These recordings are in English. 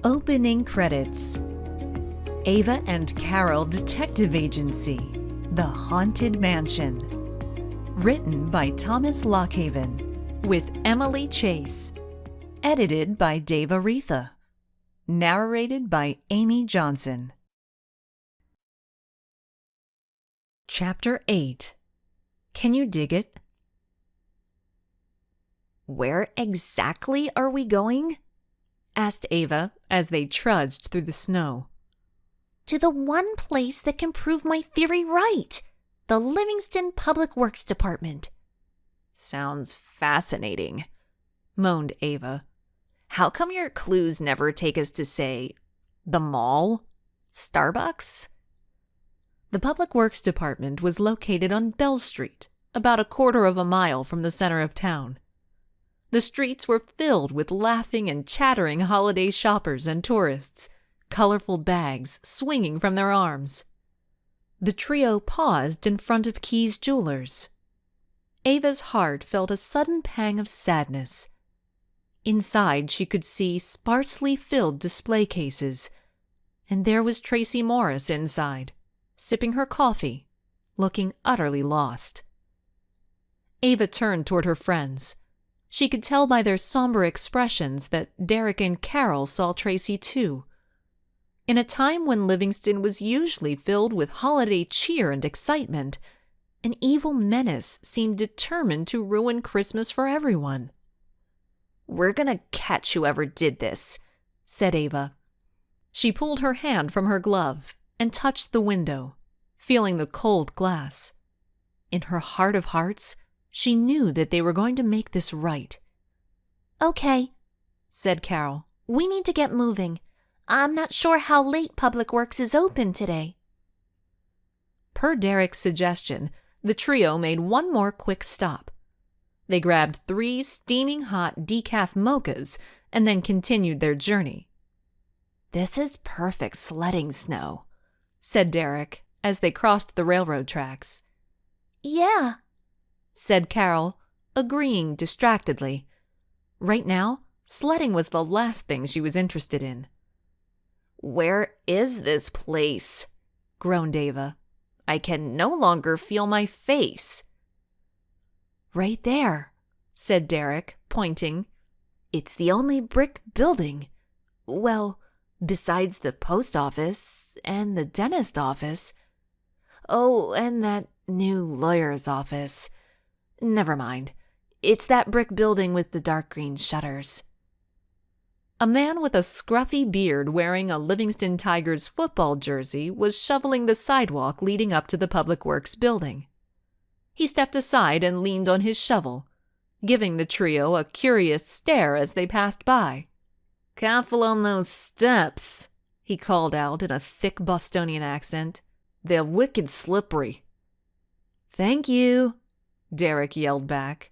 Opening credits. Ava and Carol Detective Agency, The Haunted Mansion. Written by Thomas Lockhaven, with Emily Chase. Edited by Dave Aretha. Narrated by Amy Johnson. Chapter 8. Can you dig it? "Where exactly are we going?" asked Ava as they trudged through the snow. "To the one place that can prove my theory right, the Livingston Public Works Department." "Sounds fascinating," moaned Ava. "How come your clues never take us to, say, the mall? Starbucks?" The Public Works Department was located on Bell Street, about a quarter of a mile from the center of town. The streets were filled with laughing and chattering holiday shoppers and tourists, colorful bags swinging from their arms. The trio paused in front of Key's Jewelers. Ava's heart felt a sudden pang of sadness. Inside, she could see sparsely filled display cases, and there was Tracy Morris inside, sipping her coffee, looking utterly lost. Ava turned toward her friends. She could tell by their somber expressions that Derek and Carol saw Tracy too. In a time when Livingston was usually filled with holiday cheer and excitement, an evil menace seemed determined to ruin Christmas for everyone. "We're gonna catch whoever did this," said Ava. She pulled her hand from her glove and touched the window, feeling the cold glass. In her heart of hearts, she knew that they were going to make this right. "Okay," said Carol. "We need to get moving. I'm not sure how late Public Works is open today." Per Derek's suggestion, the trio made one more quick stop. They grabbed 3 steaming hot decaf mochas and then continued their journey. "This is perfect sledding snow," said Derek as they crossed the railroad tracks. "Yeah," said Carol, agreeing distractedly. Right now, sledding was the last thing she was interested in. "Where is this place?" groaned Ava. "I can no longer feel my face." "Right there," said Derek, pointing. "It's the only brick building. Well, besides the post office and the dentist office. Oh, and that new lawyer's office. Never mind. It's that brick building with the dark green shutters." A man with a scruffy beard wearing a Livingston Tigers football jersey was shoveling the sidewalk leading up to the Public Works building. He stepped aside and leaned on his shovel, giving the trio a curious stare as they passed by. "Careful on those steps," he called out in a thick Bostonian accent. "They're wicked slippery." "Thank you," Derek yelled back.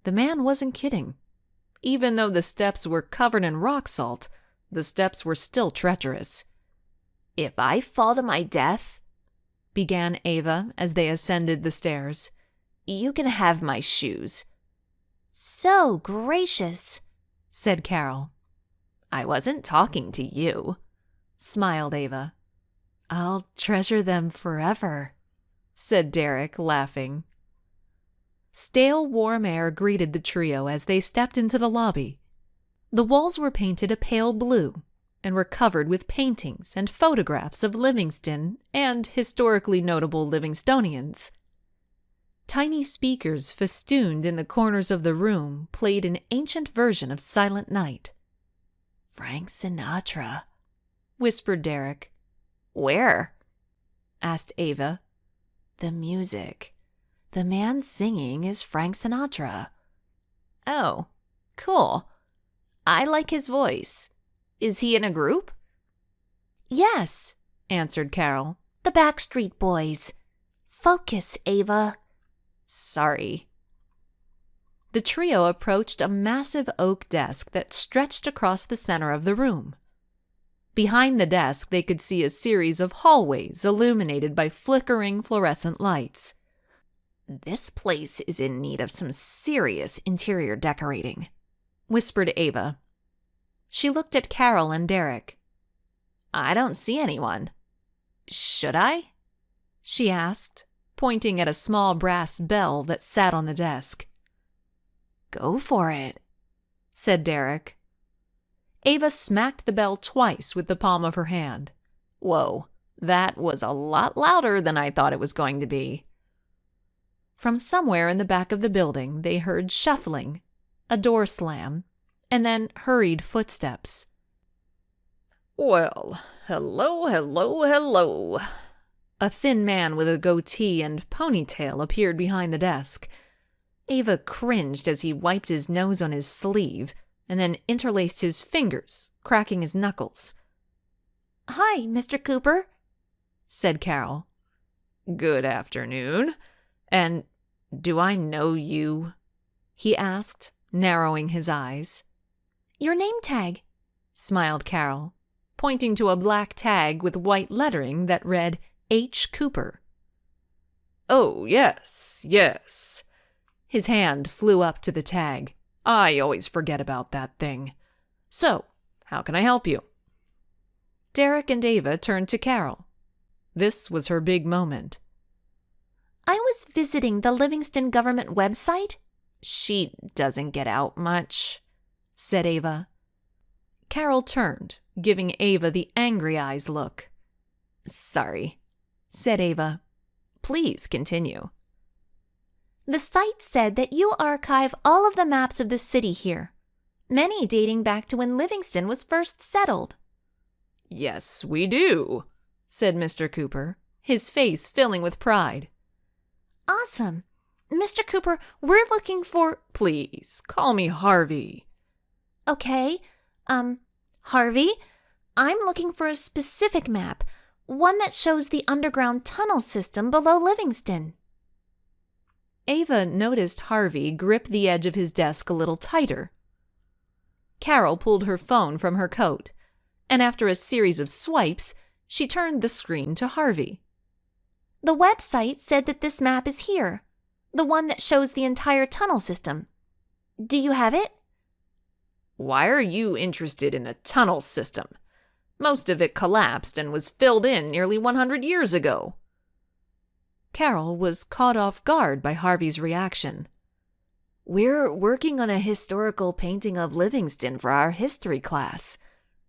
The man wasn't kidding. Even though the steps were covered in rock salt, the steps were still treacherous. "If I fall to my death," began Ava as they ascended the stairs, "you can have my shoes." "So gracious," said Carol. "I wasn't talking to you," smiled Ava. "I'll treasure them forever," said Derek, laughing. Stale, warm air greeted the trio as they stepped into the lobby. The walls were painted a pale blue and were covered with paintings and photographs of Livingston and historically notable Livingstonians. Tiny speakers festooned in the corners of the room played an ancient version of Silent Night. "Frank Sinatra," whispered Derek. "Where?" asked Ava. "The music. The man singing is Frank Sinatra." "Oh, cool. I like his voice. Is he in a group?" "Yes," answered Carol. "The Backstreet Boys. Focus, Ava." "Sorry." The trio approached a massive oak desk that stretched across the center of the room. Behind the desk, they could see a series of hallways illuminated by flickering fluorescent lights. "This place is in need of some serious interior decorating," whispered Ava. She looked at Carol and Derek. I don't see anyone. Should I? She asked, pointing at a small brass bell that sat on the desk. Go for it, said Derek. Ava smacked the bell twice with the palm of her hand. Whoa, that was a lot louder than I thought it was going to be. From somewhere in the back of the building, they heard shuffling, a door slam, and then hurried footsteps. Well, hello, hello, hello. A thin man with a goatee and ponytail appeared behind the desk. Ava cringed as he wiped his nose on his sleeve and then interlaced his fingers, cracking his knuckles. Hi, Mr. Cooper, said Carol. Good afternoon. And do I know you? He asked, narrowing his eyes. Your name tag, smiled Carol, pointing to a black tag with white lettering that read H. Cooper. Oh, yes, yes. His hand flew up to the tag. I always forget about that thing. So, how can I help you? Derek and Ava turned to Carol. This was her big moment. I was visiting the Livingston government website. She doesn't get out much, said Ava. Carol turned, giving Ava the angry eyes look. Sorry, said Ava. Please continue. The site said that you archive all of the maps of the city here, many dating back to when Livingston was first settled. Yes, we do, said Mr. Cooper, his face filling with pride. Awesome. Mr. Cooper, we're looking for... Please, call me Harvey. Okay, Harvey, I'm looking for a specific map, one that shows the underground tunnel system below Livingston. Ava noticed Harvey grip the edge of his desk a little tighter. Carol pulled her phone from her coat, and after a series of swipes, she turned the screen to Harvey. The website said that this map is here, the one that shows the entire tunnel system. Do you have it? Why are you interested in the tunnel system? Most of it collapsed and was filled in nearly 100 years ago. Carol was caught off guard by Harvey's reaction. We're working on a historical painting of Livingston for our history class,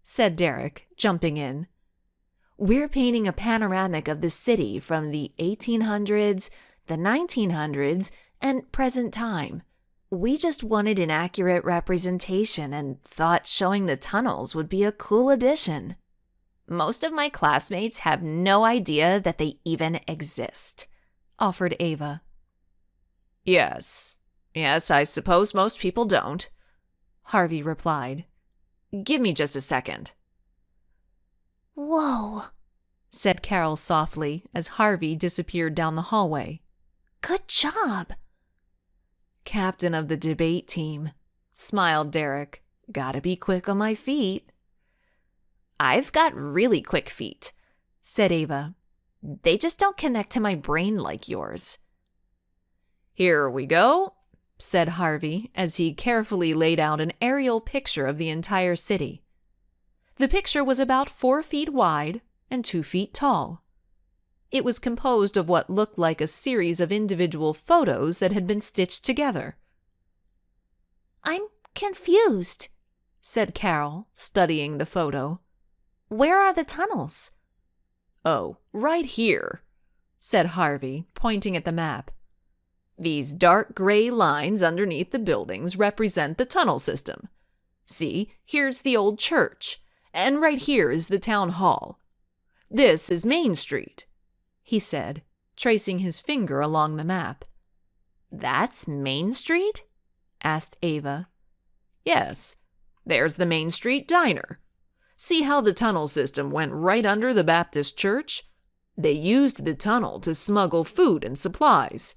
said Derek, jumping in. We're painting a panoramic of the city from the 1800s, the 1900s, and present time. We just wanted an accurate representation and thought showing the tunnels would be a cool addition. Most of my classmates have no idea that they even exist, offered Ava. Yes, I suppose most people don't, Harvey replied. Give me just a second. Whoa, said Carol softly as Harvey disappeared down the hallway. Good job. Captain of the debate team, smiled Derek. Gotta be quick on my feet. I've got really quick feet, said Ava. They just don't connect to my brain like yours. Here we go, said Harvey as he carefully laid out an aerial picture of the entire city. The picture was about 4 feet wide and 2 feet tall. It was composed of what looked like a series of individual photos that had been stitched together. I'm confused, said Carol, studying the photo. Where are the tunnels? Oh, right here, said Harvey, pointing at the map. These dark gray lines underneath the buildings represent the tunnel system. See, here's the old church, and right here is the town hall. This is Main Street, he said, tracing his finger along the map. That's Main Street? Asked Ava. Yes, there's the Main Street Diner. See how the tunnel system went right under the Baptist church? They used the tunnel to smuggle food and supplies.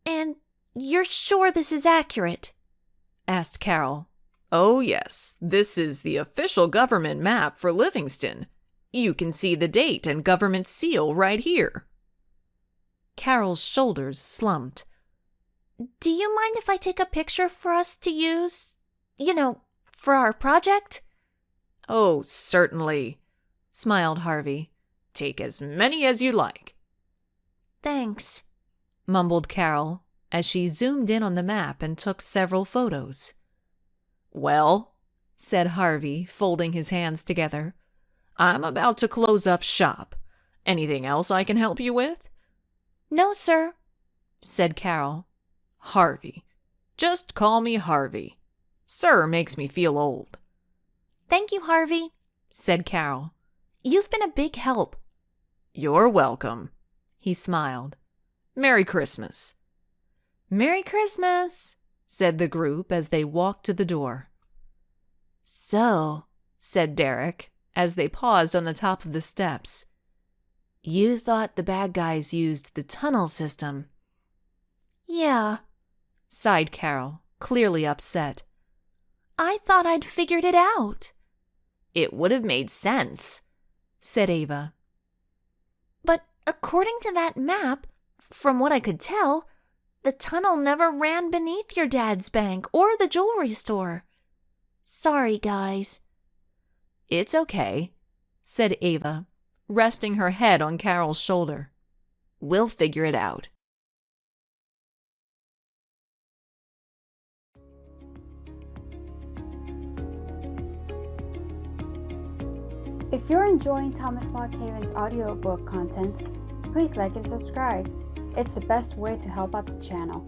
And you're sure this is accurate? Asked Carol. Oh, yes, this is the official government map for Livingston. You can see the date and government seal right here. Carol's shoulders slumped. Do you mind if I take a picture for us to use? For our project? Oh, certainly, smiled Harvey. Take as many as you like. Thanks, mumbled Carol as she zoomed in on the map and took several photos. Well, said Harvey, folding his hands together, I'm about to close up shop. Anything else I can help you with? No, sir, said Carol. Harvey. Just call me Harvey. Sir makes me feel old. Thank you, Harvey, said Carol. You've been a big help. You're welcome, he smiled. Merry Christmas. Merry Christmas, said the group as they walked to the door. So, said Derek, as they paused on the top of the steps. You thought the bad guys used the tunnel system? Yeah, sighed Carol, clearly upset. I thought I'd figured it out. It would have made sense, said Ava. But according to that map, from what I could tell, the tunnel never ran beneath your dad's bank or the jewelry store. Sorry, guys. It's okay, said Ava, resting her head on Carol's shoulder. We'll figure it out. If you're enjoying Thomas Lockhaven's audiobook content, please like and subscribe. It's the best way to help out the channel.